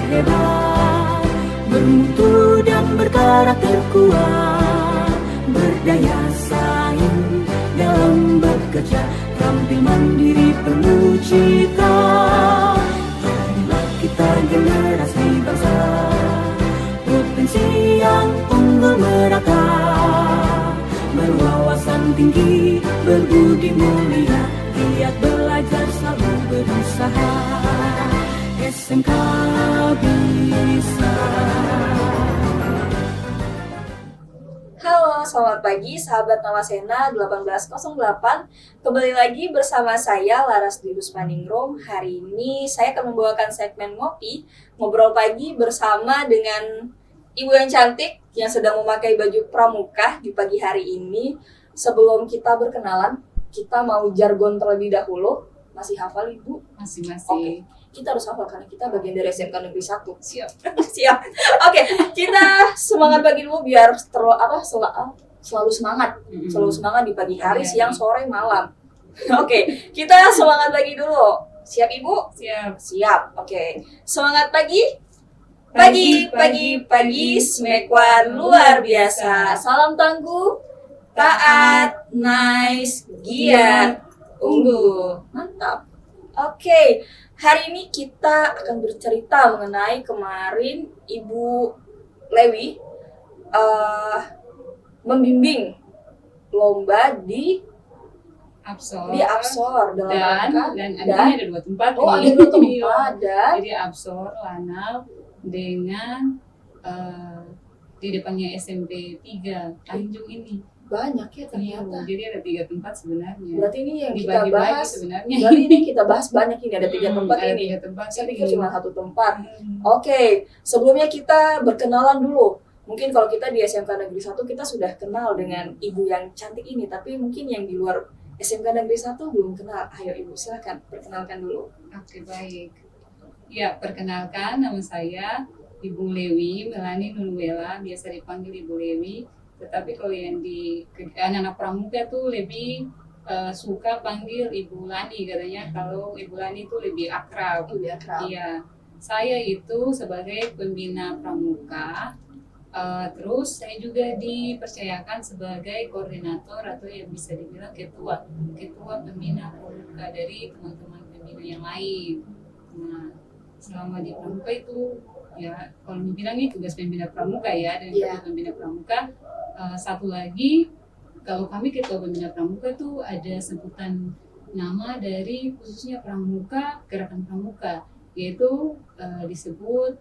terhebat, bermutu dan berkarakter kuat, berdaya saing dalam bekerja, tampil mandiri penuh cita. Marilah kita generasi bangsa, potensi yang unggul merata, berwawasan tinggi, berbudi mulia, giat belajar selalu berusaha. SMK Bisa. Halo, selamat pagi sahabat Nawasena 1808. Kembali lagi bersama saya Laras Didus Maningrum. Hari ini saya akan membawakan segmen ngopi, ngobrol pagi bersama dengan ibu yang cantik yang sedang memakai baju pramuka di pagi hari ini. Sebelum kita berkenalan, kita mau jargon terlebih dahulu. Masih hafal Ibu? Masih. Oke. Kita harus hafal karena kita bagian dari SMK Negeri 1. Siap. Siap. Oke, kita semangat pagi dulu biar selalu semangat. Selalu semangat di pagi hari, siang, sore, malam. Oke, kita semangat pagi dulu. Siap Ibu? Siap. Siap. Oke. Semangat pagi. Pagi, Smekwan luar biasa. Salam tangguh, taat, nice, giat, unggul. Mantap. Oke, hari ini kita akan bercerita mengenai kemarin Ibu Lewi membimbing lomba di Absor dalam rangka dan ada dua tempat. Oh, ada dua tempat dan Jadi Absor Lanal dengan di depannya SMP 3 Tanjung ini. banyak ya ternyata. Jadi ada 3 tempat sebenarnya. Berarti ini yang kita Dibagi-bagi bahas. sebenarnya. Berarti ini kita bahas banyak ini ada 3 tempat Ada ini. 3 tempat. Saya pikir cuma 1 tempat. Hmm. Oke, sebelumnya kita berkenalan dulu. Mungkin kalau kita di SMK Negeri 1 kita sudah kenal dengan ibu yang cantik ini, tapi mungkin yang di luar SMK Negeri 1 belum kenal. Ayo Ibu, silakan perkenalkan dulu. Oke, baik. Ya, perkenalkan nama saya Ibu Lewi Melani Nunuela, biasa dipanggil Ibu Lewi. Tetapi kalau yang di anak-anak pramuka tuh lebih suka panggil Ibu Lani katanya. Kalau Ibu Lani itu lebih akrab. Lebih akrab. Iya, saya itu sebagai pembina pramuka. Terus saya juga dipercayakan sebagai koordinator atau yang bisa dibilang ketua pembina pramuka dari teman-teman pembina yang lain. Nah, selama di pramuka itu ya kalau dibilang ini tugas pembina pramuka ya, dan ketua pembina pramuka. Satu lagi, kalau kami ketua pembina pramuka itu ada sebutan nama dari khususnya pramuka, gerakan pramuka, yaitu disebut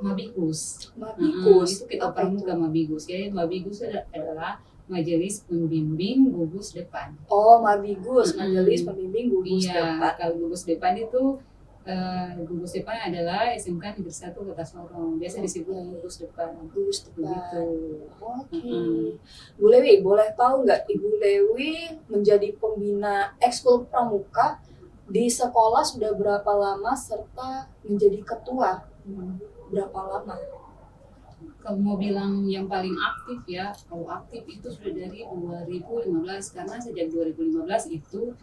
Mabigus. Itu ketua pramuka Mabigus. Jadi Mabigus adalah Majelis Pembimbing Gugus Depan. Oh, Mabigus, Majelis Pembimbing Gugus Depan. Kalau Gugus Depan itu Gugus Depan adalah SMK Negeri 1 Kota Sorong. Biasa disebut Gugus Depan. Gugus Depan. Begitu. Oke. Bu Lewi, boleh tahu nggak Ibu Lewi menjadi pembina ekskul pramuka di sekolah sudah berapa lama serta menjadi ketua? Berapa lama? Kalau mau bilang yang paling aktif ya, kalau aktif itu sudah dari 2015, karena sejak 2015 itu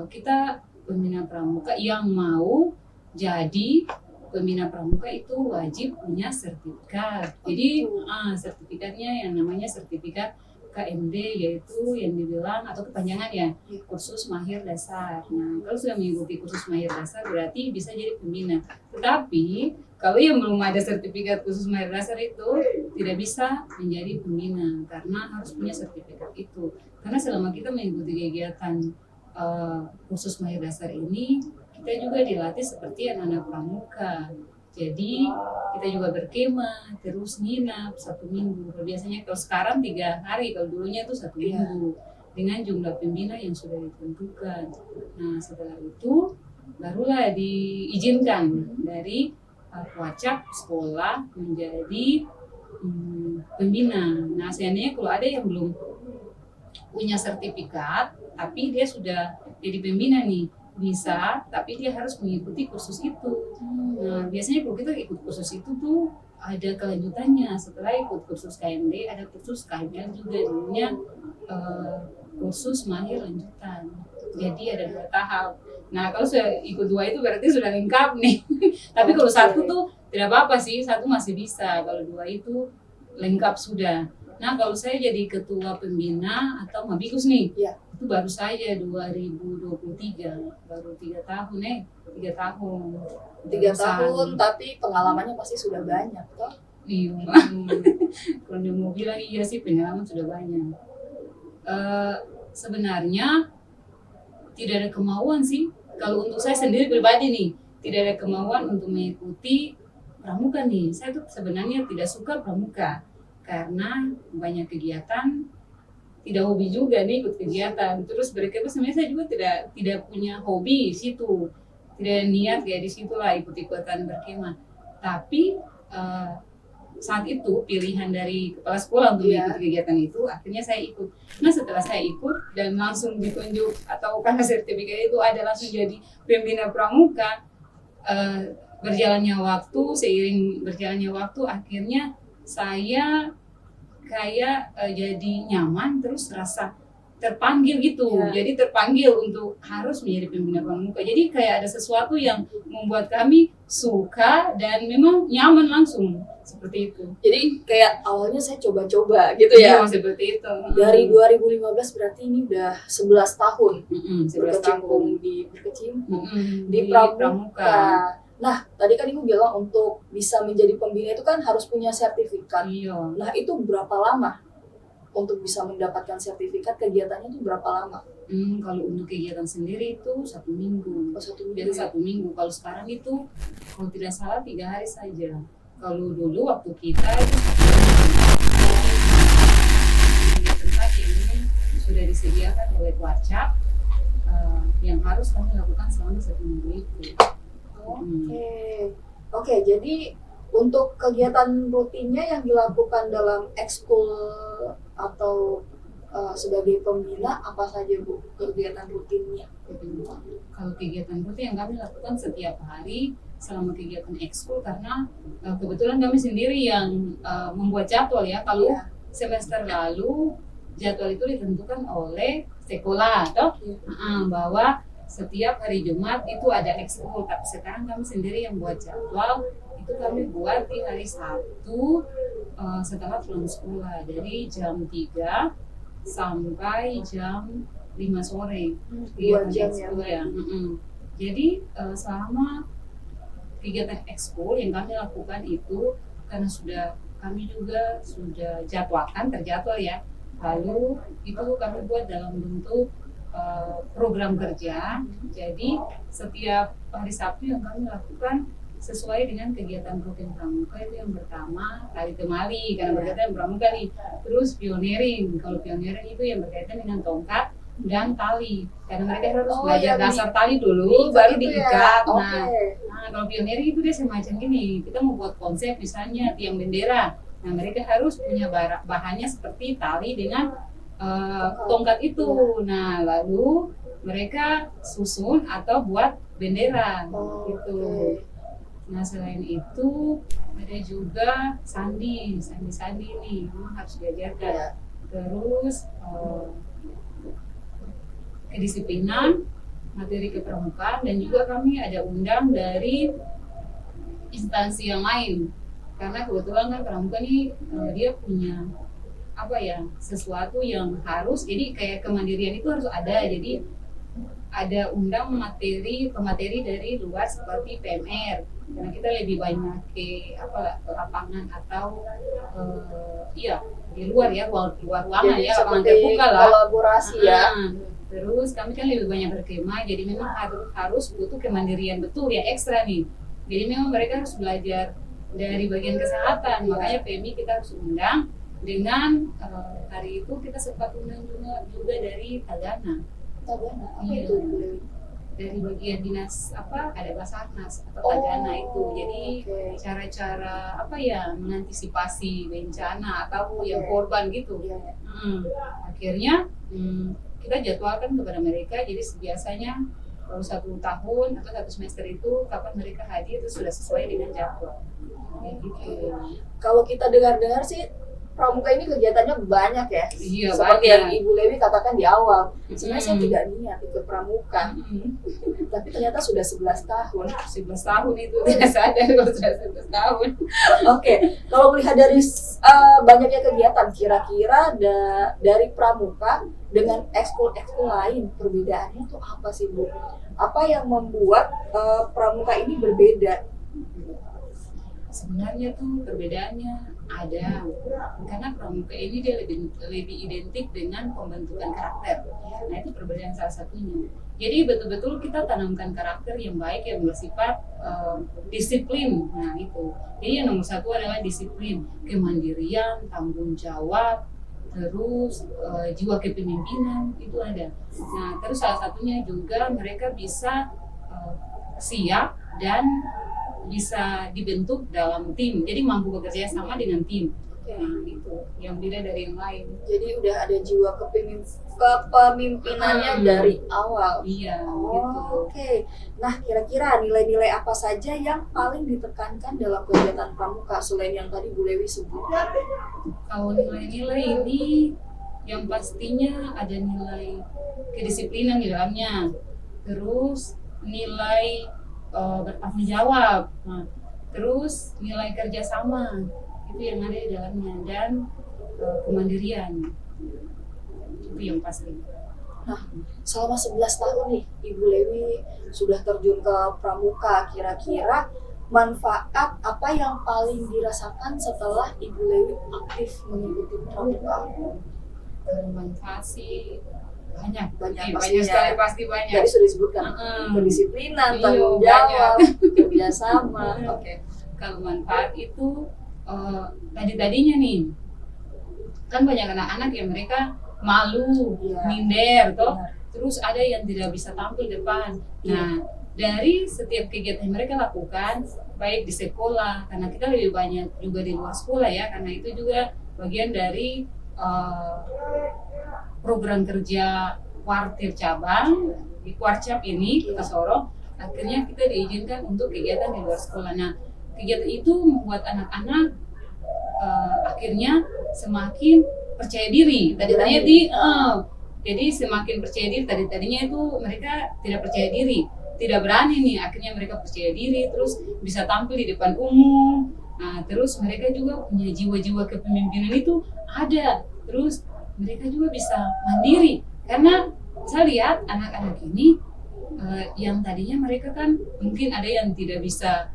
kita pembina pramuka yang mau jadi pembina pramuka itu wajib punya sertifikat. Jadi sertifikatnya yang namanya sertifikat KMD, yaitu yang dibilang atau kepanjangan ya kursus mahir dasar. Nah, kalau sudah mengikuti kursus mahir dasar berarti bisa jadi pembina. Tetapi kalau yang belum ada sertifikat khusus mahir dasar itu tidak bisa menjadi pembina karena harus punya sertifikat itu. Karena selama kita mengikuti kegiatan khusus mahir dasar ini, kita juga dilatih seperti anak-anak pramuka. Jadi kita juga berkemah, terus nginap 1 minggu. Biasanya kalau sekarang 3 hari, kalau dulunya itu 1 minggu dengan jumlah pembina yang sudah ditentukan. Nah, setelah itu barulah diizinkan dari Wacak sekolah menjadi pembina. Nah, seandainya kalau ada yang belum punya sertifikat tapi dia sudah jadi pembina nih, bisa, tapi dia harus mengikuti kursus itu. Nah, biasanya kalau kita ikut kursus itu tuh ada kelanjutannya. Setelah ikut kursus KMD, ada kursus KML juga, namanya kursus mahir lanjutan. Jadi ada 2 tahap. Nah kalau sudah ikut 2 itu berarti sudah lengkap nih. Tapi kalau Oke. 1 tuh tidak apa-apa sih, 1 masih bisa. Kalau 2 itu lengkap sudah. Nah kalau saya jadi ketua pembina atau Mabikus nih, Iya. itu baru saja 2023, baru 3 tahun 3 tahun. 3 Barusan. tahun, tapi pengalamannya pasti sudah banyak toh. Iya. Kalau dia mau bilang iya sih pengalaman sudah banyak. Sebenarnya tidak ada kemauan sih. Kalau untuk saya sendiri pribadi nih, tidak ada kemauan untuk mengikuti pramuka nih. Saya tuh sebenarnya tidak suka pramuka karena banyak kegiatan, tidak hobi juga nih ikut kegiatan. Terus berkebun sebenarnya saya juga tidak punya hobi di situ, tidak niat kayak di situ lah ikut-ikutan berkemah. Tapi saat itu pilihan dari kepala sekolah untuk Iya. mengikuti kegiatan itu, akhirnya saya ikut. Nah setelah saya ikut dan langsung ditunjuk atau karena sertifikat itu ada langsung jadi pembina pramuka, berjalannya waktu, seiring berjalannya waktu akhirnya saya kayak jadi nyaman, terus rasa terpanggil gitu. Ya. Jadi terpanggil untuk harus menjadi pembina pramuka. Jadi kayak ada sesuatu yang membuat kami suka dan memang nyaman langsung seperti itu. Jadi kayak awalnya saya coba-coba gitu Iya, ya. seperti itu. Dari 2015 berarti ini udah 11 tahun 11 tahun. berkecimpung Mm-mm, di pramuka. Nah, tadi kan Ibu bilang untuk bisa menjadi pembina itu kan harus punya sertifikat. Iya. Nah, itu berapa lama untuk bisa mendapatkan sertifikat? Kegiatannya itu berapa lama? Kalau untuk kegiatan sendiri itu 1 minggu. Oh, 1 minggu. Biasa 1 minggu. Kalau sekarang itu kalau tidak salah 3 hari saja. Kalau dulu waktu kita itu tempat yang sudah disediakan oleh Warcap yang harus kami lakukan selama 1 minggu itu. Oke, jadi untuk kegiatan rutinnya yang dilakukan dalam ekskul atau sebagai pembina apa saja Bu kegiatan rutinnya? Kalau kegiatan rutin yang kami lakukan setiap hari selama kegiatan ekskul, karena kebetulan kami sendiri yang membuat jadwal ya. Kalau Iya. semester lalu jadwal itu ditentukan oleh sekolah toh, Iya. bahwa setiap hari Jumat itu ada ekskul. Tapi sekarang kami sendiri yang buat jadwal, itu kami buat di hari Sabtu setelah pulang sekolah dari jam 3 sampai jam 5 sore. 2 jam ekskul ya. Jadi selama kegiatan ekskul yang kami lakukan itu, karena kami juga sudah terjadwal ya. Lalu itu kami buat dalam bentuk program kerja. Jadi setiap hari Sabtu yang kami lakukan sesuai dengan kegiatan rutin pramuka itu yang pertama tali temali karena berkaitan dengan pramuka nih. Terus pioneering. Kalau pioneering itu yang berkaitan dengan tongkat dan tali, karena mereka harus belajar dasar tali dulu baru diikat. Nah, kalau pioneering itu dia semacam gini, kita mau buat konsep misalnya tiang bendera. Nah mereka harus punya bahannya seperti tali dengan tongkat itu. Nah lalu mereka susun atau buat bendera gitu. Nah selain itu ada juga sandi nih memang harus diajarkan. Terus kedisiplinan, materi kepramukaan, dan juga kami ada undang dari instansi yang lain. Karena kebetulan kan pramuka nih dia punya sesuatu yang harus, jadi kayak kemandirian itu harus ada. Jadi ada undang pemateri dari luar seperti PMR, karena kita lebih banyak ke lapangan atau di luar ya, luar ruangan ya, lapangan terbuka lah, kolaborasi ya. Terus kami kan lebih banyak berkemah, jadi memang harus butuh kemandirian betul ya, ekstra nih. Jadi memang mereka harus belajar dari bagian kesehatan, makanya PMI kita harus undang. Dengan hari itu kita sempat undang juga dari Tagana. Apa Iya. itu? Dari bagian dinas ada Basarnas atau Tagana itu. Jadi cara-cara mengantisipasi bencana atau yang korban gitu. Akhirnya kita jadwalkan kepada mereka. Jadi biasanya kalau 1 tahun atau 1 semester itu kapan mereka hadir itu sudah sesuai dengan jadwal. Kayak gitu. Kalau kita dengar-dengar sih pramuka ini kegiatannya banyak ya. Iya, Seperti banyak. yang Ibu Lewi katakan di awal. Sebenarnya saya Hmm. tidak niat ikut pramuka, tapi ternyata sudah 11 tahun. 11 tahun itu tidak sadar kalau sudah 11 tahun. Oke, kalau melihat dari banyaknya kegiatan, kira-kira dari pramuka dengan ekskul-ekskul lain, perbedaannya tuh apa sih Bu? Apa yang membuat pramuka ini berbeda? Sebenarnya tuh perbedaannya ada, karena pramuka ini dia lebih identik dengan pembentukan karakter. Nah itu perbedaan salah satunya. Jadi betul-betul kita tanamkan karakter yang baik yang bersifat disiplin. Nah itu. Jadi yang nomor satu adalah disiplin, kemandirian, tanggung jawab, terus jiwa kepemimpinan itu ada. Nah terus salah satunya juga mereka bisa siap dan bisa dibentuk dalam tim, jadi mampu bekerja sama dengan tim. Nah itu yang beda dari yang lain. Jadi udah ada jiwa kepemimpinannya dari awal. Iya Oh, gitu. oke. Nah, kira-kira nilai-nilai apa saja yang paling ditekankan dalam kegiatan pramuka selain yang tadi Bu Lewi sebutkan? Kalau nilai-nilai ini yang pastinya ada nilai kedisiplinan di dalamnya, terus nilai bertanggung jawab, nah, terus nilai kerjasama itu yang ada di dalamnya, dan kemandirian itu yang pasti. Selama 11 tahun nih, Ibu Lewi sudah terjun ke pramuka, kira-kira manfaat apa yang paling dirasakan setelah Ibu Lewi aktif mengikuti pramuka? Kalau manfaat sih banyak Banyak banyak pastinya. sekali, pasti banyak. Tadi sudah disebutkan kedisiplinan, tanggung jawab, kerjasama. Oke. Kalau manfaat itu tadinya nih kan banyak anak-anak yang mereka malu, Iya. minder, toh. Benar. Terus ada yang tidak bisa tampil depan. Iya. Nah, dari setiap kegiatan yang mereka lakukan, baik di sekolah, karena kita lebih banyak juga di luar sekolah ya, karena itu juga bagian dari program kerja Kuartir cabang di Kuarcap ini Kota Sorong. Akhirnya kita diizinkan untuk kegiatan di luar sekolah. Nah, kegiatan itu membuat anak-anak akhirnya semakin percaya diri. Tadinya jadi semakin percaya diri. Tadinya itu mereka tidak percaya diri, tidak berani nih. Akhirnya mereka percaya diri, terus bisa tampil di depan umum. Nah, terus mereka juga punya jiwa-jiwa kepemimpinan itu ada. Terus mereka juga bisa mandiri, karena saya lihat anak-anak ini yang tadinya mereka kan mungkin ada yang tidak bisa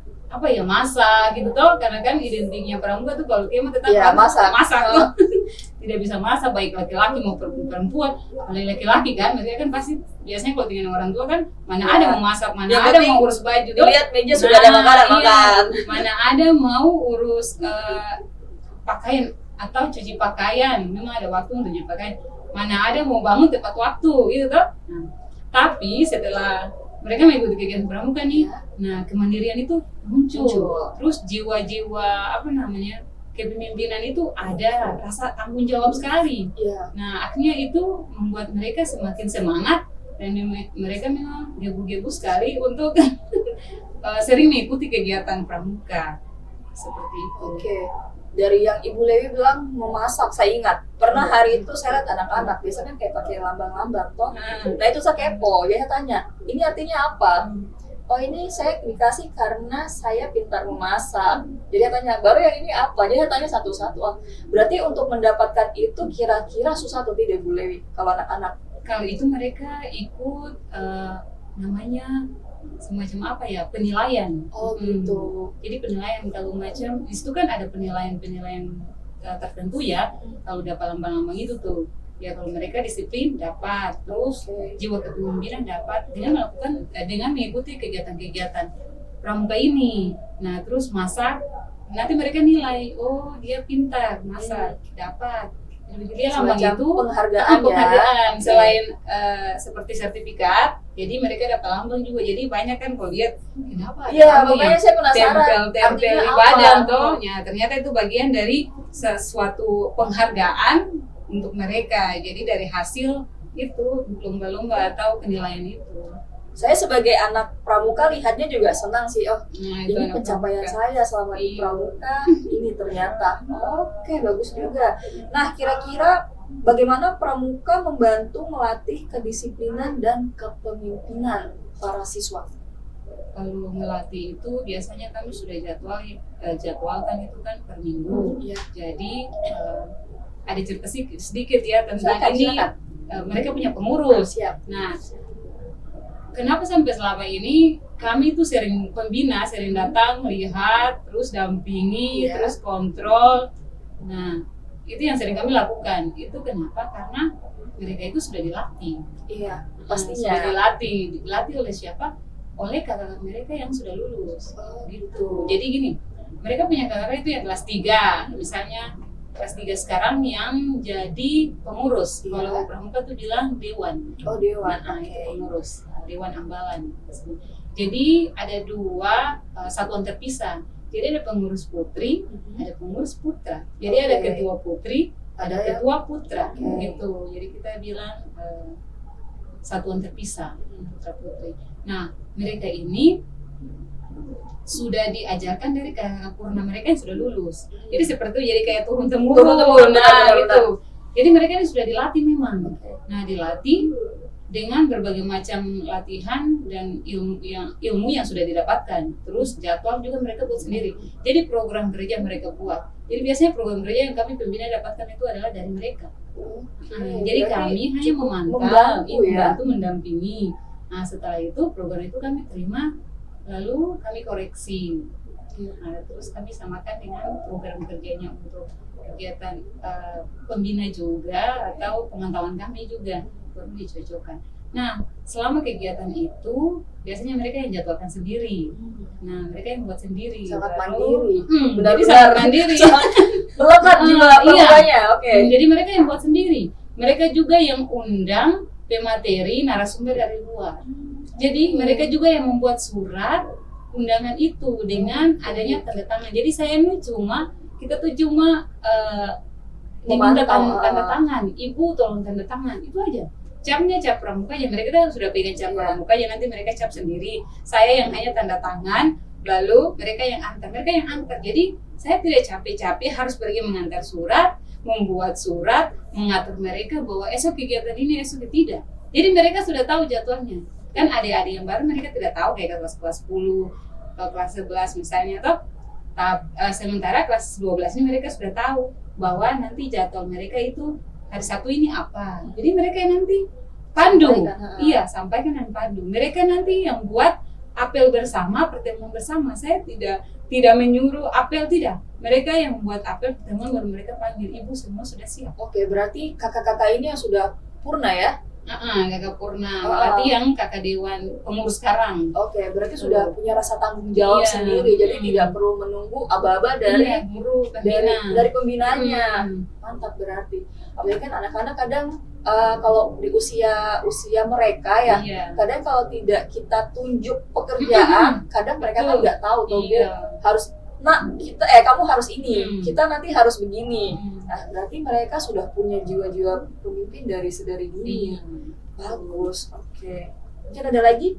masak gitu toh, karena kan identiknya pramuka tuh kalau kema tetap Iya, masak. tuh. Tidak bisa masak, baik laki-laki maupun perempuan. Kalau laki-laki kan mereka kan pasti biasanya kalau dengan orang tua kan mana Iya. ada mau masak, mana Yang ada penting mau urus baju tuh. Dilihat meja sudah ada makanan, Iya. makan. Mana ada mau urus pakaian atau cuci pakaian, memang ada waktu untuk cuci pakaian. Mana ada mau bangun tepat waktu gitu toh. Nah, tapi setelah mereka mengikuti kegiatan pramuka nih, nah kemandirian itu muncul. Terus jiwa-jiwa kepemimpinan itu ada, rasa tanggung jawab sekali. Iya. Nah akhirnya itu membuat mereka semakin semangat, dan mereka memang gebu-gebu sekali untuk sering mengikuti kegiatan pramuka seperti itu. Oke. Dari yang Ibu Lewi bilang memasak, saya ingat pernah hari itu saya lihat anak-anak biasanya kan kayak pakai lambang-lambang toh. Nah itu saya kepo, jadi saya tanya, ini artinya apa? Oh ini saya dikasih karena saya pintar memasak. Jadi saya tanya, baru yang ini apa? Jadi saya tanya satu-satu. Oh, berarti untuk mendapatkan itu kira-kira susah atau tidak Bu Lewi kalau anak-anak? Kalau itu mereka ikut namanya semacam penilaian. Oh gitu. Jadi penilaian kalau macam itu kan ada penilaian tertentu ya. Kalau dapat lambang-lambang itu tuh, ya kalau mereka disiplin dapat, terus jiwa kepemimpinan dapat dengan mengikuti kegiatan-kegiatan pramuka ini. Nah terus masak, nanti mereka nilai, oh dia pintar masak, dapat. Jadi lambang Semacam itu penghargaan ya. Selain seperti sertifikat, jadi mereka dapat lambang juga. Jadi banyak kan kalau lihat kenapa Iya, makanya saya penasaran tempel artinya di apa? badan tuh. Ya, ternyata itu bagian dari sesuatu penghargaan untuk mereka. Jadi dari hasil itu lomba-lomba atau penilaian itu. Saya sebagai anak pramuka lihatnya juga senang sih. Oh, Nah, itu ini anak pencapaian pramuka. saya selama di Iya. pramuka ini ternyata. Oke, bagus juga. Nah, kira-kira bagaimana pramuka membantu melatih kedisiplinan dan kepemimpinan para siswa? Kalau melatih itu biasanya kami sudah jadwalkan itu kan per minggu. Iya. Jadi ada cerita sedikit ya tentang Silakan, ini. silakan. Mereka punya pengurus. Siap. Nah, kenapa sampai selama ini kami tuh sering pembina, sering datang lihat, terus dampingi, Iya. terus kontrol. Nah, itu yang sering kami lakukan. Itu kenapa? Karena mereka itu sudah dilatih. Iya, Sudah pastinya. dilatih oleh siapa? Oleh kakak mereka yang sudah lulus. Oh, Gitu. Jadi gini, mereka punya kakak itu yang kelas 3, misalnya kelas 3 sekarang yang jadi pengurus. Iya. Kalau pramuka tuh bilang dewan. Oh, dewan. Nah, Oke. itu pengurus Dewan Ambalan. Jadi ada dua satuan terpisah. Jadi ada pengurus putri, ada pengurus putra. Jadi ada Oke. ketua putri, ada Ada yang- ketua putra. Oke. Gitu. Jadi kita bilang satuan terpisah putra putri. Nah, mereka ini sudah diajarkan dari kakak purna mereka yang sudah lulus. Jadi seperti itu, jadi kayak turun temurun. Turun-temurun, Nah, benar, gitu. Jadi mereka ini sudah dilatih memang. Oke. Nah, dilatih dengan berbagai macam latihan dan ilmu yang sudah didapatkan. Terus jadwal juga mereka buat sendiri. Jadi program kerja mereka buat. Jadi biasanya program kerja yang kami pembina dapatkan itu adalah dari mereka. Jadi Berarti kami hanya memantau, membantu ya. membantu, mendampingi. Nah, setelah itu program itu kami terima, lalu kami koreksi. Nah, terus kami samakan dengan program kerjanya untuk kegiatan pembina juga atau pemantauan kami juga, baru dicocokkan. Nah, selama kegiatan itu biasanya mereka yang jadwalkan sendiri. Nah, mereka yang buat sendiri. Sangat Lalu- mandiri. Jadi Benar-benar. sangat mandiri. Melekat juga Iya. pramukanya. Oke. Jadi mereka yang buat sendiri. Mereka juga yang undang pemateri narasumber dari luar. Jadi mereka juga yang membuat surat undangan itu dengan adanya tanda tangan. Jadi saya ini kita tuh cuma diminta Memantau, tanda tangan. Ibu tolong tanda tangan, itu aja. Capnya cap pramukanya, mereka kan sudah pegang cap Iya. pramukanya, nanti mereka cap sendiri. Saya yang hanya tanda tangan, lalu mereka yang antar. Jadi saya tidak capek-capek harus pergi mengantar surat, membuat surat, mengatur mereka bahwa esok kegiatan ini, esok tidak. Jadi mereka sudah tahu jadwalnya. Kan adik-adik yang baru mereka tidak tahu kayak kelas 10 atau kelas 11 misalnya, atau sementara kelas 12 ini mereka sudah tahu bahwa nanti jadwal mereka itu hari Sabtu ini apa. Jadi mereka yang nanti pandu. Sampaikan, Iya, sampaikan dan pandu. Mereka nanti yang buat apel bersama, pertemuan bersama. Saya tidak menyuruh apel, tidak. Mereka yang buat apel pertemuan baru mereka panggil, ibu semua sudah siap. Oke, berarti kakak-kakak ini yang sudah purna ya? Kakak Purna, Melati yang kakak dewan pengurus sekarang. Oke, berarti sudah punya rasa tanggung jawab Iya. sendiri. Jadi tidak perlu menunggu aba-aba dari Iya, guru dari pembina. dari pembinanya. Hmm. Mantap berarti. Apalagi kan anak-anak kadang kalau di usia mereka ya, Iya. kadang kalau tidak kita tunjuk pekerjaan, kadang mereka kan Betul. nggak tahu tuh Bu, Iya. harus kamu harus ini, Hmm. kita nanti harus begini. Hmm. Nah, berarti mereka sudah punya jiwa-jiwa pemimpin dari sedari dini. Iya. Bagus. Oke. Mungkin ada lagi?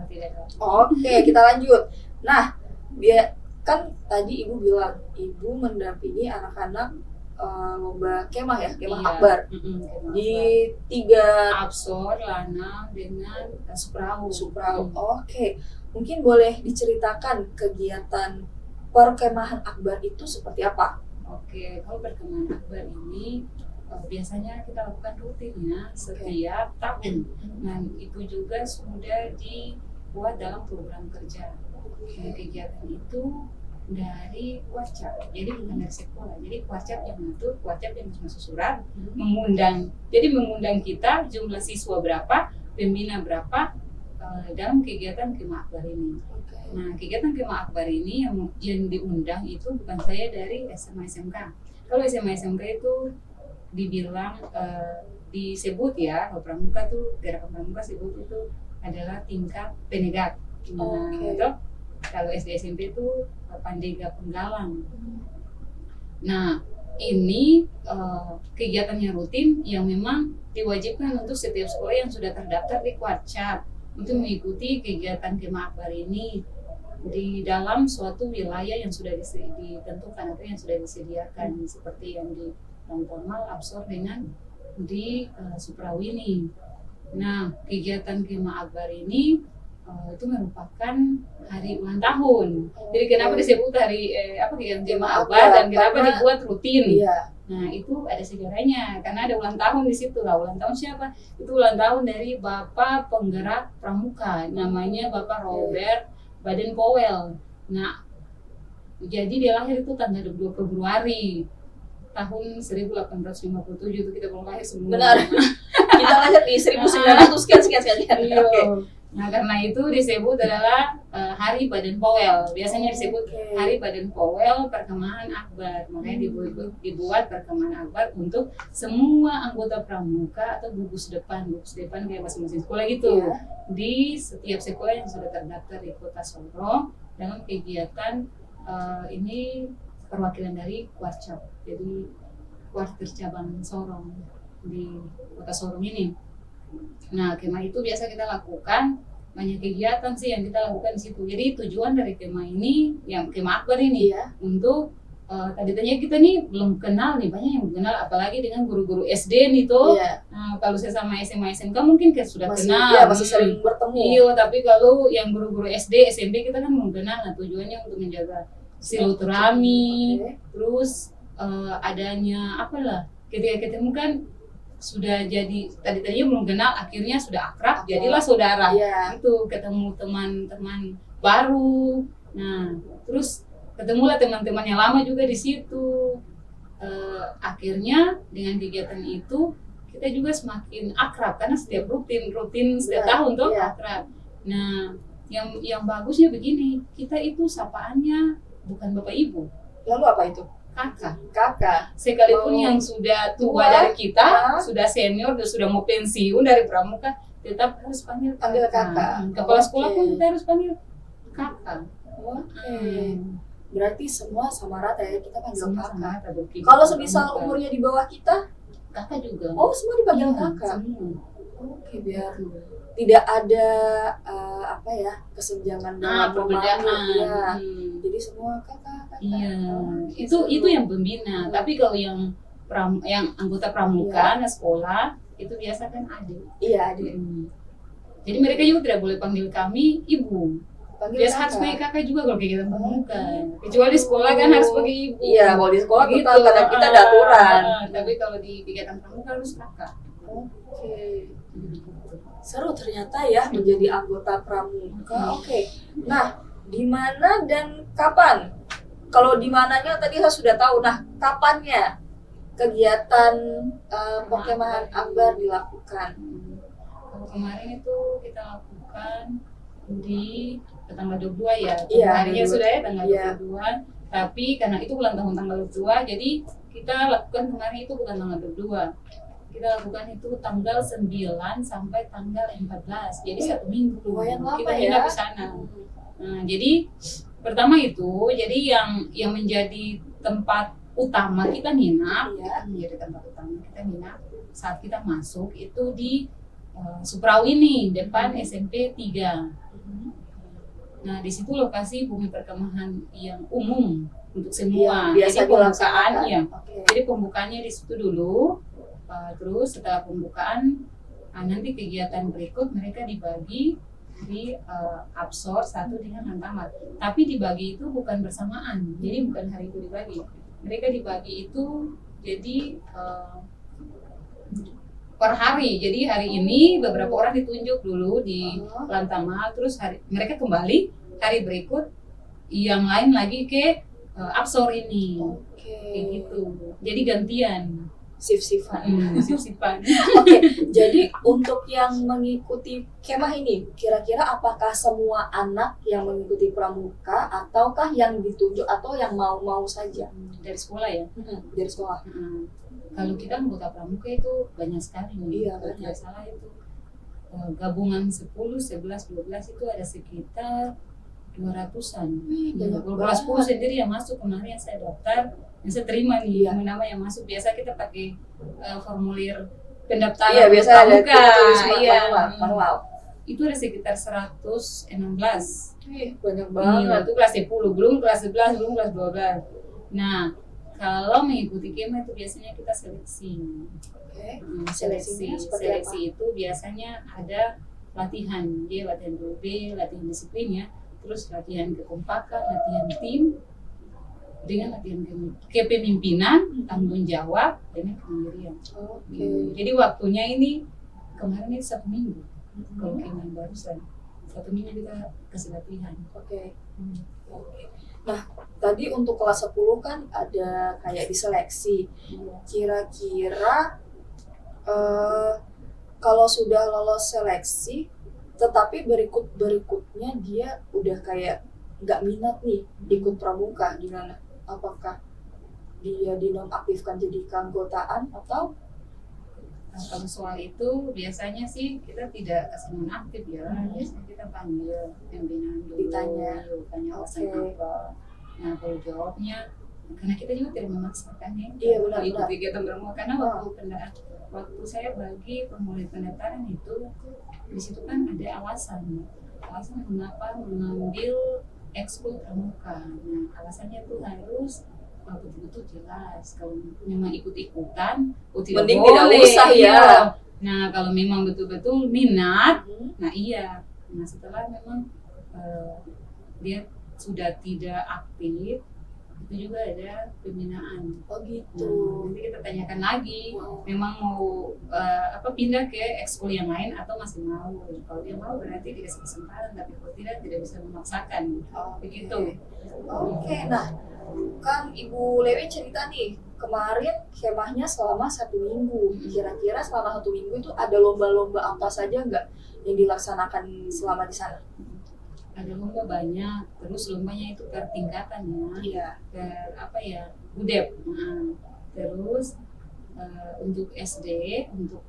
Tidak ada. Oke, kita lanjut. Nah, dia kan tadi Ibu bilang Ibu mendampingi anak-anak lomba kemah ya, kemah Iya. akbar Kemah di akbar. 3 Absor, Lanang dengan Suprahu. Suprahu. Oke, mungkin boleh diceritakan kegiatan perkemahan akbar itu seperti apa? Oke, kalau perkemahan akbar ini biasanya kita lakukan rutin ya setiap tahun. Nah, itu juga sudah dibuat dalam program kerja. Nah, kegiatan itu dari Kuarcap, jadi bukan dari sekolah. Jadi Kuarcap yang mengatur, Kuarcap yang masuk surat, mengundang. Jadi mengundang kita jumlah siswa berapa, pembina berapa dalam kegiatan kemah akbar ini. Nah, kegiatan kemah akbar ini yang diundang itu bukan saya dari SMA SMK. Kalau SMA SMK itu dibilang disebut ya, kalau pramuka tuh gerakan pramuka sebut itu adalah tingkat penegak. Nah, Oke. itu kalau SD SMP itu pandega penggalang. Nah, ini kegiatannya rutin yang memang diwajibkan untuk setiap sekolah yang sudah terdaftar di Kuarcap. untuk mengikuti kegiatan Kemah Akbar ini di dalam suatu wilayah yang sudah ditentukan atau yang sudah disediakan, seperti yang di Lantamal, Absor dengan di Suprawini. Nah, kegiatan Kemah Akbar ini itu merupakan hari ulang tahun. Jadi kenapa disebut hari kegiatan Kemah Akbar dan kenapa dibuat rutin? Iya. Nah, itu ada sejarahnya karena ada ulang tahun di situ lah. Ulang tahun siapa? Itu ulang tahun dari Bapak penggerak pramuka, namanya Bapak Robert Baden-Powell. Nah, jadi dia lahir itu tanggal 22 Februari tahun 1857, itu kita belum lahir semua. Benar. Kita lahir di 1900 sekian. Iya. Oke. Nah, karena itu disebut adalah Hari Baden-Powell. Biasanya disebut Hari Baden-Powell Perkemahan Akbar. Makanya dibuat Perkemahan Akbar untuk semua anggota pramuka atau gugus depan kayak masing-masing sekolah gitu. Iya. Di setiap sekolah yang sudah terdaftar di Kota Sorong dalam kegiatan ini perwakilan dari Kuarcap. Jadi Kuartir cabang Sorong di Kota Sorong ini. Nah, kemah itu biasa kita lakukan, banyak kegiatan sih yang kita lakukan di situ. Jadi tujuan dari kemah ini, yang Kemah Akbar ini, Iya. untuk tadi-tanya kita nih belum kenal nih, banyak yang kenal, apalagi dengan guru-guru SD nih tuh. Iya. Nah, kalau saya sama SMA SMK mungkin kita sudah Masih, kenal. iya, masih sering bertemu. Iya, tapi kalau yang guru-guru SD, SMP kita kan belum kenal. Nah, tujuannya untuk menjaga silaturahmi, Oke. terus adanya apalah, ketika ketemu kan sudah jadi tadinya belum kenal, akhirnya sudah akrab, jadilah saudara. Iya. Itu ketemu teman-teman baru. Nah, terus ketemulah teman-teman yang lama juga di situ. Akhirnya dengan kegiatan itu kita juga semakin akrab karena setiap rutin setiap Iya, tahun tuh iya. akrab. Nah, yang bagusnya begini, kita itu sapaannya bukan bapak ibu, Lalu apa itu? kakak. Kakak. Sekalipun Oh. yang sudah tua Tua, dari kita, ah. sudah senior dan sudah mau pensiun dari pramuka, tetap harus panggil Kakak. Kepala sekolah pun Oke. kita harus panggil kakak. Oke. Berarti semua sama rata ya, kita panggil Semua kakak. sama rata berpikir. Kalau semisal Pramuka. umurnya di bawah kita, kakak juga. oh semua dipanggil Iya, kakak. semua. Oke, biar tidak ada kesenjangan dalam Perbedaan. memanggil, ya. Hmm. Jadi semua kakak. Iya, Oke, itu seru. yang pembina. Tapi kalau yang yang anggota pramuka nah sekolah itu biasa kan adik. Iya, adik. Jadi mereka juga tidak boleh panggil kami ibu. Panggil Biasa harus pakai kakak. kakak juga kalau kegiatan pramuka. Kecuali sekolah kan harus pakai ibu. Iya, kalau di sekolah Gitu. kadang kita ada aturan. Tapi kalau di kegiatan pramuka harus kakak. Oke. Seru ternyata ya menjadi anggota pramuka. Oke. Nah, di mana dan kapan? Kalau di mananya tadi saya sudah tahu. Nah, kapannya kegiatan perkemahan Akbar dilakukan? Kalau kemarin itu kita lakukan di tanggal 22 ya. Iya, Harinya 22. sudah ya tanggal Iya. 22. Tapi karena itu ulang tahun tanggal 22, jadi kita lakukan kemarin itu bukan tanggal 22. Kita lakukan itu tanggal 9 sampai tanggal 14. Jadi satu minggu. Lumayan lama kita ya. nginap di sana. Nah, jadi pertama itu, jadi yang menjadi tempat utama kita nginap, Iya. menjadi tempat utama kita nginap saat kita masuk itu di Suprawini depan SMP 3. Nah, di situ lokasi bumi perkemahan yang umum untuk semua. Iya, biasa Jadi pembukaan dilaksanakan. ya. Oke. Jadi pembukaannya di situ dulu. Terus setelah pembukaan, nanti kegiatan berikut mereka dibagi di Absor satu dengan Lantamal. Tapi dibagi itu bukan bersamaan. Jadi bukan hari itu dibagi. Mereka dibagi itu jadi per hari. Jadi hari ini beberapa orang ditunjuk dulu di Lantamal, terus mereka kembali hari berikut yang lain lagi ke Absor ini. Oke. Kayak gitu. Jadi gantian. Sip-sipan. Sip-sipan. Oke, jadi untuk yang mengikuti kemah ini, kira-kira apakah semua anak yang mengikuti pramuka ataukah yang ditunjuk atau yang mau-mau saja Dari sekolah ya. dari sekolah? Kalau kita anggota pramuka itu banyak sekali nih. Iya, Kalau banyak. tidak salah itu gabungan 10, 11, 12 itu ada sekitar 200-an. Wih, banyak Kalau 10 banget. sendiri yang masuk kemarin yang saya daftar, yang saya terima nih Iya. nama yang masuk. Biasa kita pakai formulir pendaftaran Iya, biasa ada pramuka. kita tulis Iya. manual. itu ada sekitar 116. Banyak Iya, banget. itu kelas 10, belum kelas 11, belum kelas 12. Nah, kalau mengikuti kema itu biasanya kita seleksi. Oke. Seleksi Seleksinya seperti seleksi itu biasanya ada latihan, dia latihan 2B, latihan disiplin ya, terus latihan kekompakan, latihan tim, dengan latihan kepemimpinan, tanggung jawab, dengan kemandirian. Oke. Jadi waktunya ini kemarin itu 1 minggu. Kalau kema yang barusan 1 minggu kita kasih latihan. Oke. Oke. Nah, tadi untuk kelas 10 kan ada kayak diseleksi. Kira-kira kalau sudah lolos seleksi, tetapi berikutnya dia udah kayak nggak minat nih ikut pramuka, gimana? Apakah dia dinonaktifkan jadi keanggotaan atau? Nah, kalau soal itu biasanya sih kita tidak kasih nonaktif ya, biasanya kita panggil pimpinan dulu, Ditanya. tanya alasan Oke. apa. Nah kalau jawabnya, karena kita juga tidak memaksakan ya, Iya, benar, ikut benar. kegiatan pramuka, karena waktu saya bagi pemulai pendaftaran itu, di situ kan ada alasan mengapa mengambil ekskul pramuka. Nah alasannya tuh harus betul-betul jelas. Kalau memang ikut-ikutan, tidak Mending boleh. tidak usah ya. Iya. Nah kalau memang betul-betul minat, nah iya. Nah setelah memang dia sudah tidak aktif, itu juga ada pembinaan. Oh Nah, gitu. nanti kita tanyakan lagi, memang mau pindah ke ekskul yang lain atau masih mau. Kalau dia mau berarti dikasih kesempatan, tapi kalau tidak bisa memaksakan. Begitu. Oke, nah kan Ibu Lewi cerita nih kemarin kemahnya selama 1 minggu. Kira-kira selama 1 minggu itu ada lomba-lomba apa saja nggak yang dilaksanakan selama di sana? Ada lomba banyak, terus lombanya itu per tingkatan ya, Iya. budep. Nah, terus untuk SD, untuk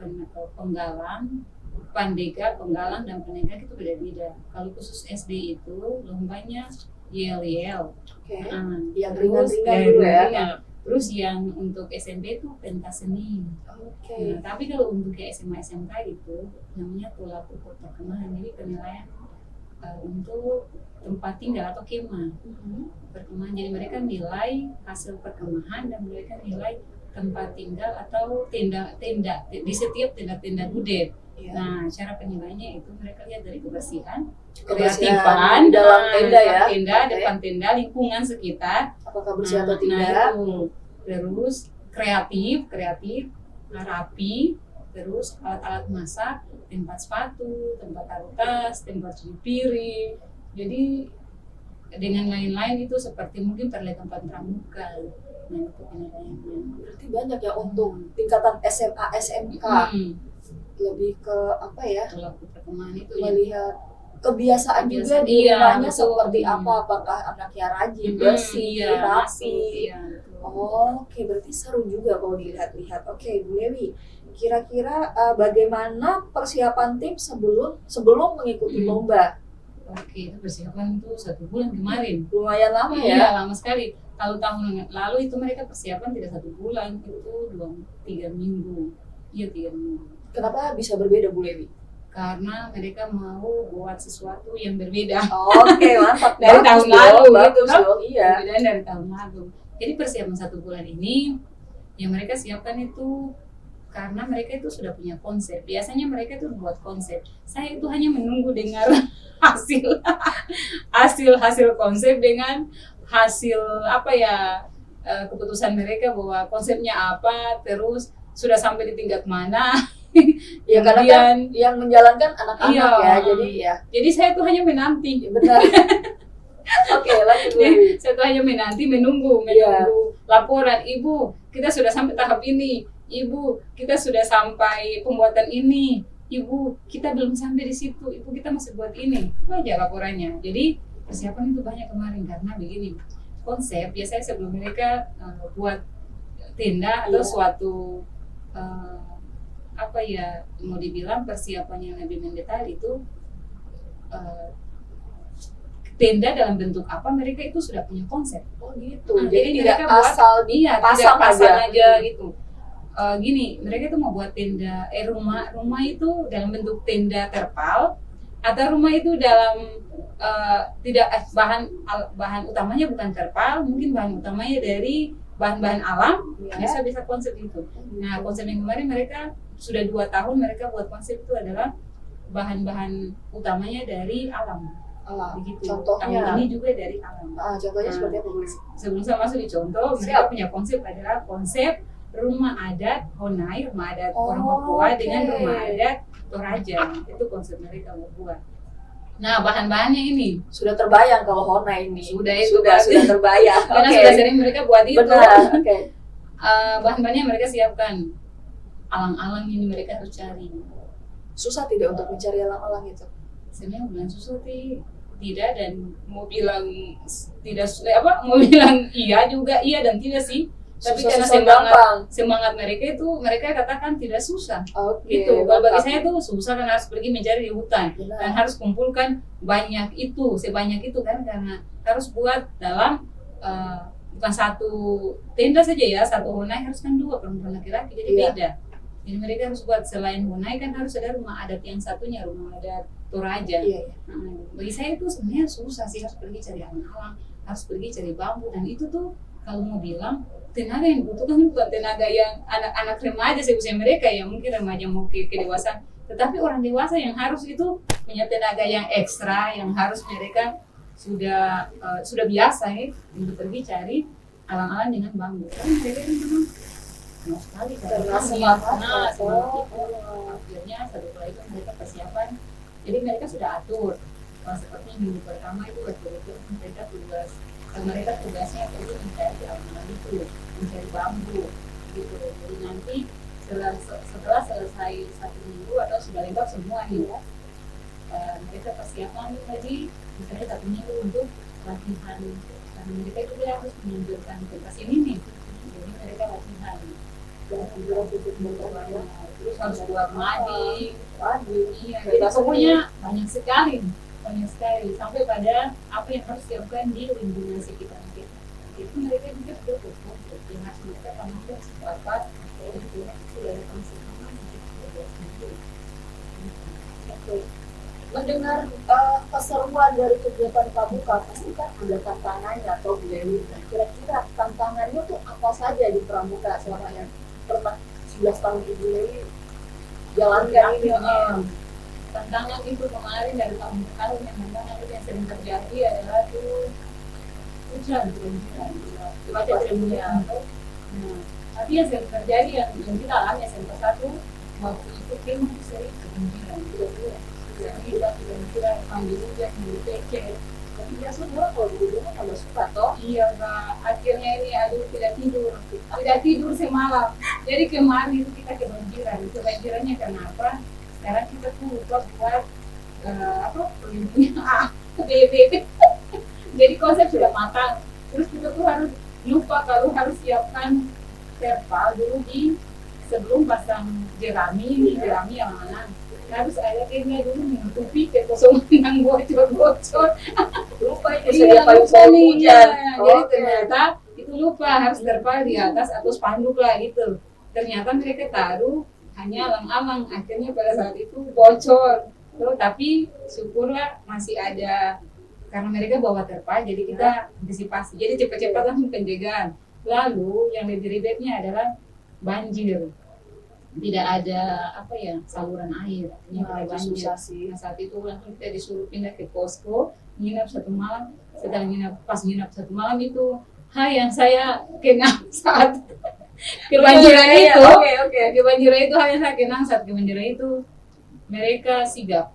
penggalang, pandega, penggalang dan penegak itu beda-beda. Kalau khusus SD itu lombanya yel-yel. Oke. Yang Yang ringan-ringan dulu ya. Terus yang untuk SMP itu pentas seni. Oke. Nah, tapi kalau untuk ke SMA SMK itu namanya tolak ukur perkemahan, jadi penilaian untuk tempat tinggal atau kemah perkemahan. Jadi mereka nilai hasil perkemahan dan mereka nilai tempat tinggal atau tenda-tenda di setiap tenda-tenda budep. Iya. Nah, cara penilaiannya itu mereka lihat dari kebersihan, Kebersihan kreatifan, dalam tenda ya. tenda, Oke. depan tenda, lingkungan sekitar. Apakah bersih atau Nah, tidak? itu. Terus kreatif, rapi, terus alat-alat masak, tempat sepatu, tempat taruh tas, tempat cuci piring. Jadi dengan lain-lain itu seperti mungkin peralatan pramuka. Nah, itu penilaiannya. Berarti banyak ya untuk tingkatan SMA, SMK. Lebih ke apa ya? Kalau perkemahan itu ya. Melihat kebiasaan juga Kebiasaan, di iya, rumahnya betul. seperti apa, apakah anaknya rajin, bersih, Iya, rapi. masuk, iya, betul. Oke, berarti seru juga kalau dilihat-lihat. Oke, Bu Lewi, kira-kira bagaimana persiapan tim sebelum mengikuti lomba? Oke, itu persiapan itu 1 bulan kemarin. Lumayan lama Iya, ya? lama sekali. Kalau tahun lalu itu mereka persiapan tidak 1 bulan, itu 3 minggu. Iya, 3 minggu. Kenapa bisa berbeda, Bu Lewi? Karena mereka mau buat sesuatu yang berbeda Oke, mantap. dari Bagus tahun dong, lalu, bagus gitu. dong, iya. Perbedaan dari tahun lalu. Jadi persiapan 1 bulan ini yang mereka siapkan itu karena mereka itu sudah punya konsep. Biasanya mereka itu buat konsep. Saya itu hanya menunggu dengar hasil konsep dengan hasil keputusan mereka bahwa konsepnya apa, terus sudah sampai di tingkat mana. Ya karena kan yang menjalankan anak-anak Iya. ya, jadi ya Jadi saya tuh hanya menanti. benar. Oke, lanjut Bu Lewi. Saya tuh hanya menunggu Iya. laporan. Ibu, kita sudah sampai tahap ini. Ibu, kita sudah sampai pembuatan ini. Ibu, kita belum sampai di situ. Ibu, kita masih buat ini. Itu aja laporannya. Jadi persiapan itu banyak kemarin karena begini. Konsep biasanya sebelum mereka buat tenda atau Iya. suatu mau dibilang persiapan yang lebih mendetail itu tenda dalam bentuk apa, mereka itu sudah punya konsep. Oh gitu. Nah, Jadi tidak mereka buat- asal Iya, dipasang tidak pasang aja. aja gitu. Gini, mereka itu mau buat tenda, rumah itu dalam bentuk tenda terpal, atau rumah itu dalam tidak bahan utamanya bukan terpal, mungkin bahan utamanya dari bahan-bahan alam, Ya. bisa konsep itu. Nah, konsep yang kemarin mereka sudah 2 tahun mereka buat konsep itu adalah bahan-bahan utamanya dari alam. Begitu. Contohnya, Tahun ini juga dari alam. contohnya Nah, seperti apa Bu? Sebelum saya masuk di contoh, mereka punya konsep adalah konsep rumah adat Honai, rumah adat orang Papua dengan rumah adat Toraja. Itu konsep mereka mau buat. Nah, bahan-bahannya ini Sudah terbayang kalau Honai ini. Sudah itu sudah pasti. terbayang. karena Oke. sudah sering mereka buat itu. Benar. Oke. Bahan-bahannya mereka siapkan. Alang-alang ini mereka harus cari. Susah tidak untuk mencari alang-alang itu? Sebenarnya bukan susah sih, tidak, dan mau bilang tidak mau bilang iya juga iya dan tidak sih. Tapi karena semangat mereka itu, mereka katakan tidak susah. Oke. Gitu. Kalau bagi saya itu susah kan, harus pergi mencari di hutan. Benar. Dan harus kumpulkan sebanyak itu kan, karena harus buat dalam bukan satu tenda saja ya, satu Honai harus kan 2 perempuan laki-laki, jadi Iya. beda. Jadi mereka harus buat selain Honai kan harus ada rumah adat yang satunya, rumah adat Toraja. Iya. Bagi saya itu sebenarnya susah sih, harus pergi cari alang-alang, harus pergi cari bambu, dan itu tuh kalau mau bilang tenaga yang dibutuhkan bukan tenaga yang anak-anak remaja seusia mereka yang mungkin remaja mau ke dewasaan, tetapi orang dewasa yang harus itu punya tenaga yang ekstra, yang harus mereka sudah biasa ya untuk pergi cari alang-alang dengan bambu. Karena mereka itu memang senang sekali Karena semangat. akhirnya setelah itu mereka persiapan, jadi mereka sudah atur. Seperti minggu pertama itu mereka tugasnya itu mencari alang-alang itu, mencari bambu gitu. Jadi nanti setelah selesai 1 minggu atau sudah lengkap semua nih ya, mereka persiapan lagi misalnya 1 minggu untuk latihan, karena mereka itu dia harus menunjukkan pentas ini nih, jadi mereka latihan terus harus buat madi, iya, jadi pokoknya banyak sekali sampai pada apa yang harus dilakukan di lingkungan sekitar kita. Itu mereka juga sudah berkumpul, yang harus mereka tamatkan apa itu sudah ada konsep. Mendengar keseruan dari kegiatan pramuka, pasti kan ada tantangannya atau Dewi. Kira-kira tantangannya tuh apa saja di pramuka selama yang pernah 11 tahun Ibu Dewi jalankan ini? Tantangan itu kemarin dari tahun ke tahun yang memang itu yang sering terjadi adalah tuh hujan, cuaca tidak menentu. Nah, tapi yang sering terjadi yang kita alami SMP 1 waktu itu tim sering kebanjiran, tidak panggil hujan, panggil pecet. Tapi biasa orang kalau di rumah nggak suka toh. Iya Mbak, akhirnya ini tidak tidur semalam. Jadi kemarin itu kita kebanjirannya kenapa? Sekarang kita tuh lupa buat pelindungnya BBB. Jadi konsep sudah matang, terus kita tuh harus lupa kalau harus siapkan terpal dulu sebelum pasang jerami yang mana harus ada tenda dulu menutupi kekosongan yang bocor. Lupa itu Iya, saya paling lupa nih, hujan. Jadi ternyata itu lupa harus terpal di atas atau spanduk lah gitu. Ternyata mereka taruh hanya alang-alang, akhirnya pada saat itu bocor. Tapi syukurlah masih ada, karena mereka bawa terpal, jadi kita antisipasi. Jadi cepat-cepat langsung pencegahan. Lalu yang lebih ribetnya adalah banjir. Tidak ada saluran air, artinya kita banjir. Nah, saat itu langsung kita disuruh pindah ke posko, nginap 1 malam. Setelah pas nginap 1 malam itu hal yang saya kenang saat kebanjiran itu. Kebanjiran itu hal yang saya kenang saat kebanjiran itu, mereka sigap,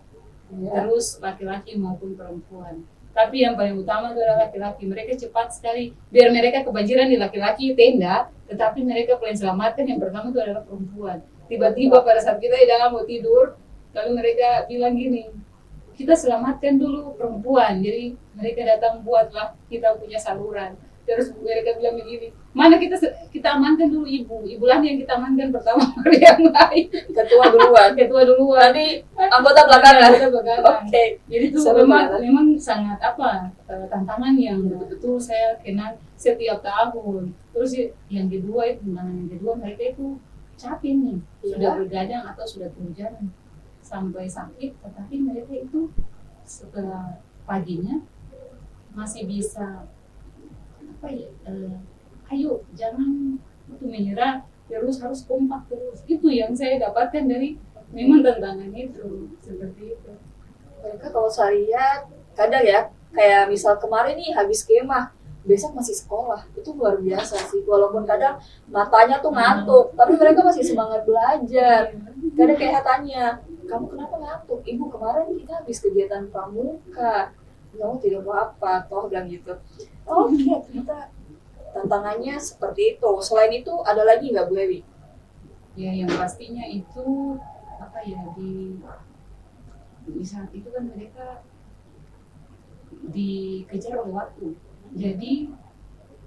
terus laki-laki maupun perempuan. Tapi yang paling utama itu adalah laki-laki. Mereka cepat sekali, biar mereka kebanjiran di laki-laki tenda, tetapi mereka paling selamatkan yang pertama itu adalah perempuan. Tiba-tiba pada saat kita di dalam mau tidur, lalu mereka bilang gini, kita selamatkan dulu perempuan. Jadi mereka datang buatlah kita punya saluran. Terus mereka bilang begini, mana kita amankan dulu ibu lah yang kita amankan pertama yang lain. Ketua duluan. Nanti anggota belakangan. Oke. Jadi itu memang sangat tantangan yang betul-betul saya kenal setiap tahun. Terus yang kedua itu tantangan yang kedua, mereka itu capek nih, sudah bergadang atau sudah kehujanan. sampai sakit, tetapi mereka itu setelah paginya masih bisa apa ya, ayo jangan itu menyerah, terus harus kompak terus. Itu yang saya dapatkan dari memang tantangan itu seperti itu. Mereka kalau saya lihat kadang ya, kayak misal kemarin nih habis kemah, besok masih sekolah, itu luar biasa sih. Walaupun kadang matanya tuh ngantuk, tapi mereka masih semangat belajar. Kadang kayak tanya, kamu kenapa ngantuk? Ibu, kemarin kita habis kegiatan pramuka. Kamu tidak apa-apa, toh bilang gitu. Oke, ternyata tantangannya seperti itu. Selain itu ada lagi nggak Bu Ewi? Ya yang pastinya itu apa ya, di saat itu kan mereka dikejar oleh waktu. Jadi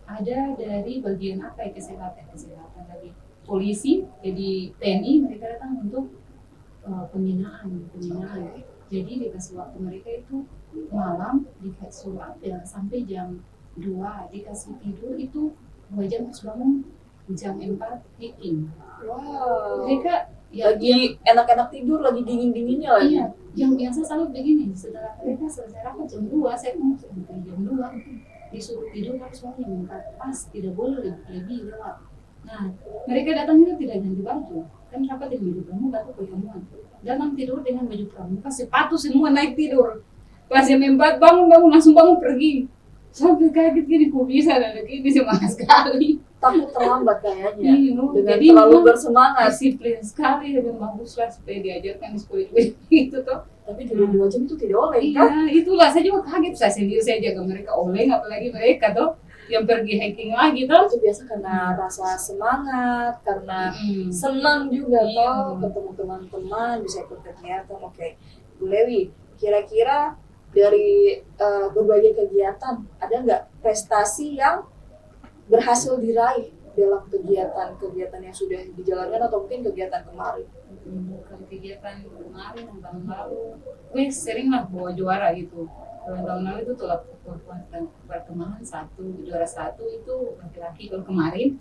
ada dari bagian apa ya, kesehatan dari polisi, jadi TNI mereka datang untuk pembinaan. Jadi dikasih waktu mereka itu malam, dikasih ya, sampai jam 2, dikasih tidur itu 2 jam, terus bangun jam 4 hiking. Wow. Mereka ya, Lagi enak-enak tidur, lagi dingin-dinginnya lagi. iya, yang saya salut begini, setelah mereka selesai rapat jam 2, saya mau sampai jam 2 disuruh tidur harus bangun jam 4, pas tidak boleh lebih lewat. Nah, mereka datang itu tidak ganti baju, kan rapat dengan baju pramuka atau pertemuan. Datang tidur dengan baju pramuka, sepatu semua naik tidur. Pas jam 4 bangun langsung bangun pergi. Sampai kaget gini, kok bisa anak ini semangat sekali. Takut terlambat kayaknya. Iya, Dengan jadi terlalu memang bersemangat. disiplin sekali dan baguslah supaya diajarkan di sekolah itu toh. Tapi tidur 2 jam itu tidak oleh Iya, kan? itulah saya juga kaget, saya sendiri saya jaga mereka oleng, apalagi mereka toh yang pergi hiking lagi toh. Itu biasa karena rasa semangat, karena senang juga Iya. toh ketemu teman-teman, bisa ikut kegiatan. Oke, Bu Lewi, kira-kira dari berbagai kegiatan ada nggak prestasi yang berhasil diraih dalam kegiatan yang sudah dijalankan atau mungkin kegiatan kemarin? Kalau kegiatan kemarin yang tahun lalu, sering lah bawa juara gitu. Kalau tahun lalu itu tolak perkemahan 1, juara 1 itu laki-laki. Kalau kemarin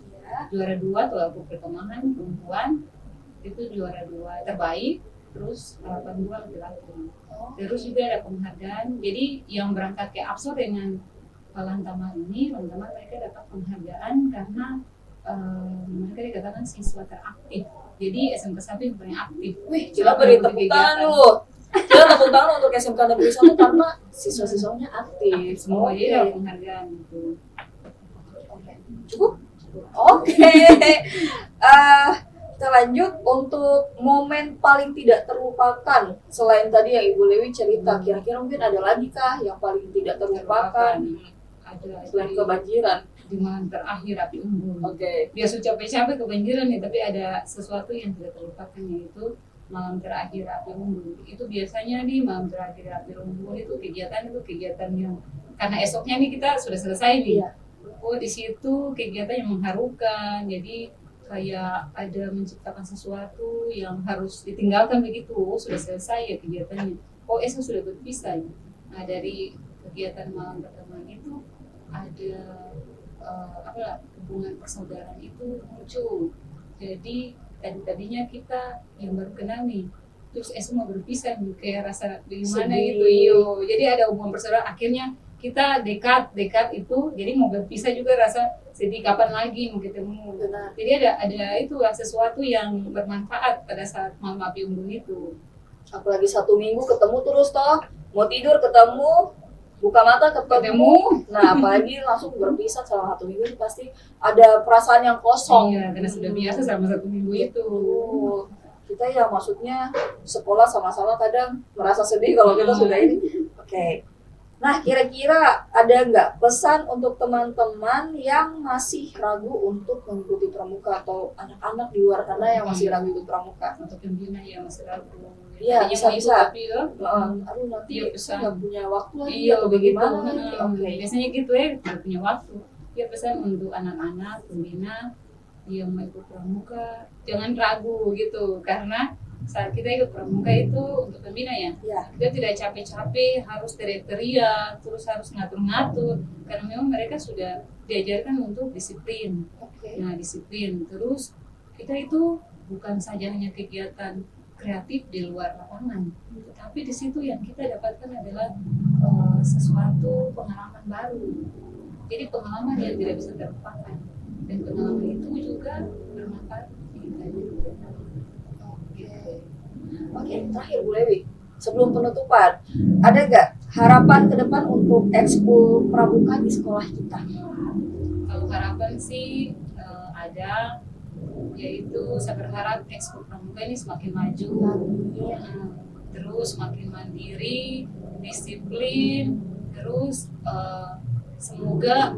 juara 2 tolak perkemahan perempuan itu juara 2 terbaik, terus harapan 2 laki-laki. Terus juga ada penghargaan. Jadi yang berangkat ke Absor dengan Lantamal ini, Lantamal mereka dapat penghargaan karena mereka dikatakan siswa teraktif. Jadi SMK 1 yang paling aktif. Wih, kita beri tepuk tangan dulu. Kita tepuk tangan untuk SMK Negeri 1 karena siswa-siswanya aktif. Semua jadi ada penghargaan gitu. Cukup? Oke. Kita lanjut untuk momen paling tidak terlupakan. Selain tadi yang Ibu Lewi cerita, kira-kira mungkin ada lagi kah yang paling tidak terlupakan Ada selain kebanjiran? di malam terakhir api unggun. Oke. Dia sudah capek-capek kebanjiran nih, tapi ada sesuatu yang tidak terlupakan, yaitu malam terakhir api unggun. Itu biasanya di malam terakhir api unggun itu kegiatan yang karena esoknya nih kita sudah selesai nih. Iya. Oh, di situ kegiatan yang mengharukan. Jadi kayak ada menciptakan sesuatu yang harus ditinggalkan begitu. Oh, sudah selesai ya kegiatannya. Oh, esok sudah berpisah. Nah, dari kegiatan malam pertemuan itu ada hubungan persaudaraan itu muncul. Jadi tadinya kita yang baru kenal nih, terus esok mau berpisah nih, kayak rasa gimana Sedih. gitu. Iyo, jadi ada hubungan persaudaraan. Akhirnya kita dekat itu, jadi mau berpisah juga rasa sedih, kapan lagi mau ketemu. Benar. Jadi ada itu lah, sesuatu yang bermanfaat pada saat malam api unggun itu. Apalagi 1 minggu ketemu terus toh, mau tidur ketemu, buka mata ketemu. Nah, apalagi langsung berpisah selama 1 minggu itu pasti ada perasaan yang kosong. Iya, karena sudah biasa selama 1 minggu itu. Kita ya maksudnya sekolah sama-sama kadang merasa sedih kalau kita sudah ini. Oke. Nah, kira-kira ada nggak pesan untuk teman-teman yang masih ragu untuk mengikuti pramuka atau anak-anak di luar sana yang masih ragu ikut pramuka? Untuk pembina yang masih ragu. Iya, Tadinya bisa, mau ikut, bisa. tapi ya, Aduh, nanti Iya, saya pesan. nggak punya waktu lagi iya atau begitu. bagaimana nanti. Oke. Biasanya gitu ya, nggak punya waktu. Ya pesan untuk anak-anak pembina yang mau ikut pramuka, jangan ragu gitu, karena saat kita ikut pramuka itu untuk pembina ya, Ya. kita tidak capek-capek harus teriak-teriak, terus harus ngatur-ngatur, karena memang mereka sudah diajarkan untuk disiplin. Oke. Nah, disiplin. Terus kita itu bukan saja hanya kegiatan kreatif di luar lapangan. Tapi di situ yang kita dapatkan adalah sesuatu pengalaman baru. Jadi pengalaman yang tidak bisa terlupakan. Dan pengalaman itu juga bermanfaat bagi kita. Oke, terakhir Bu Lewi, sebelum penutupan, ada nggak harapan ke depan untuk ekskul pramuka di sekolah kita? Kalau harapan sih ada, yaitu saya berharap ekskul pramuka ini semakin maju, terus semakin mandiri, disiplin, terus semoga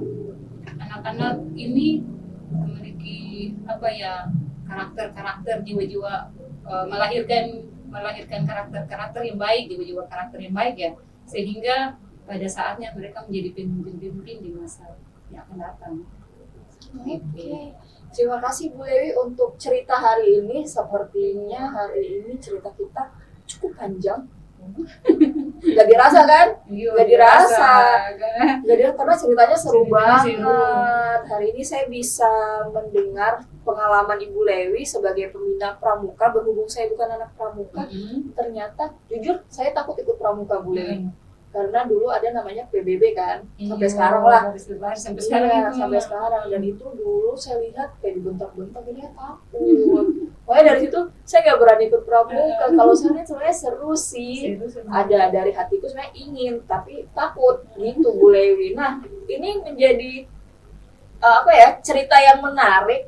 anak-anak ini memiliki karakter-karakter, jiwa-jiwa, melahirkan karakter-karakter yang baik, jiwa-jiwa karakter yang baik ya, sehingga pada saatnya mereka menjadi pemimpin-pemimpin di masa yang akan datang. Oke. Terima kasih Bu Lewi untuk cerita hari ini. Sepertinya hari ini cerita kita cukup panjang. Gak dirasa kan? Gak dirasa. Karena ceritanya seru banget. Hari ini saya bisa mendengar pengalaman Ibu Lewi sebagai pembina pramuka. Berhubung saya bukan anak pramuka, ternyata jujur saya takut ikut pramuka Bu Lewi. Karena dulu ada namanya PBB kan, sampai sekarang lah. Sampai sekarang. Sampai sekarang. Dan itu dulu saya lihat kayak dibentak-bentak, ini takut. Pokoknya dari situ saya nggak berani ikut pramuka. Kalau saya lihat sebenarnya seru sih. Ada dari hatiku sebenarnya ingin, tapi takut gitu Bu Lewi. Nah, ini menjadi cerita yang menarik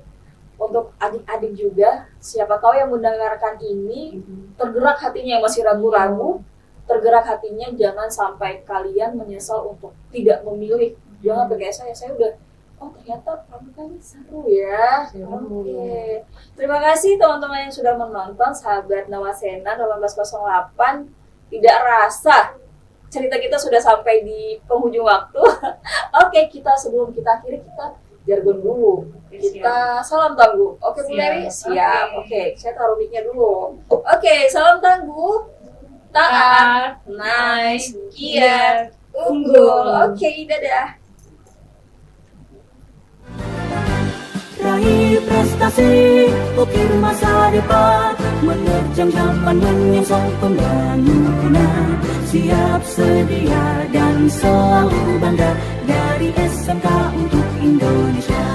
untuk adik-adik juga. Siapa tahu yang mendengarkan ini tergerak hatinya yang masih ragu-ragu. Tergerak hatinya, jangan sampai kalian menyesal untuk tidak memilih. Jangan kayak saya udah, ternyata pramuka ini seru ya. Oke. Terima kasih teman-teman yang sudah menonton sahabat Nawasena 1808. Tidak rasa cerita kita sudah sampai di penghujung waktu. Oke, sebelum kita akhiri, kita jargon dulu. Kita salam tangguh. Oke Bu Lewi? Siap. Oke, saya taruh mic-nya dulu. Oke, salam tangguh. Taat, nice, giat, unggul. Oke, dadah. Raih prestasi, ukir masa depan, menerjang zaman menyongsong pembangunan. Siap sedia dan selalu bangga, dari SMK untuk Indonesia.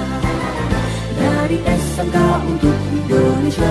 Dari SMK untuk Indonesia.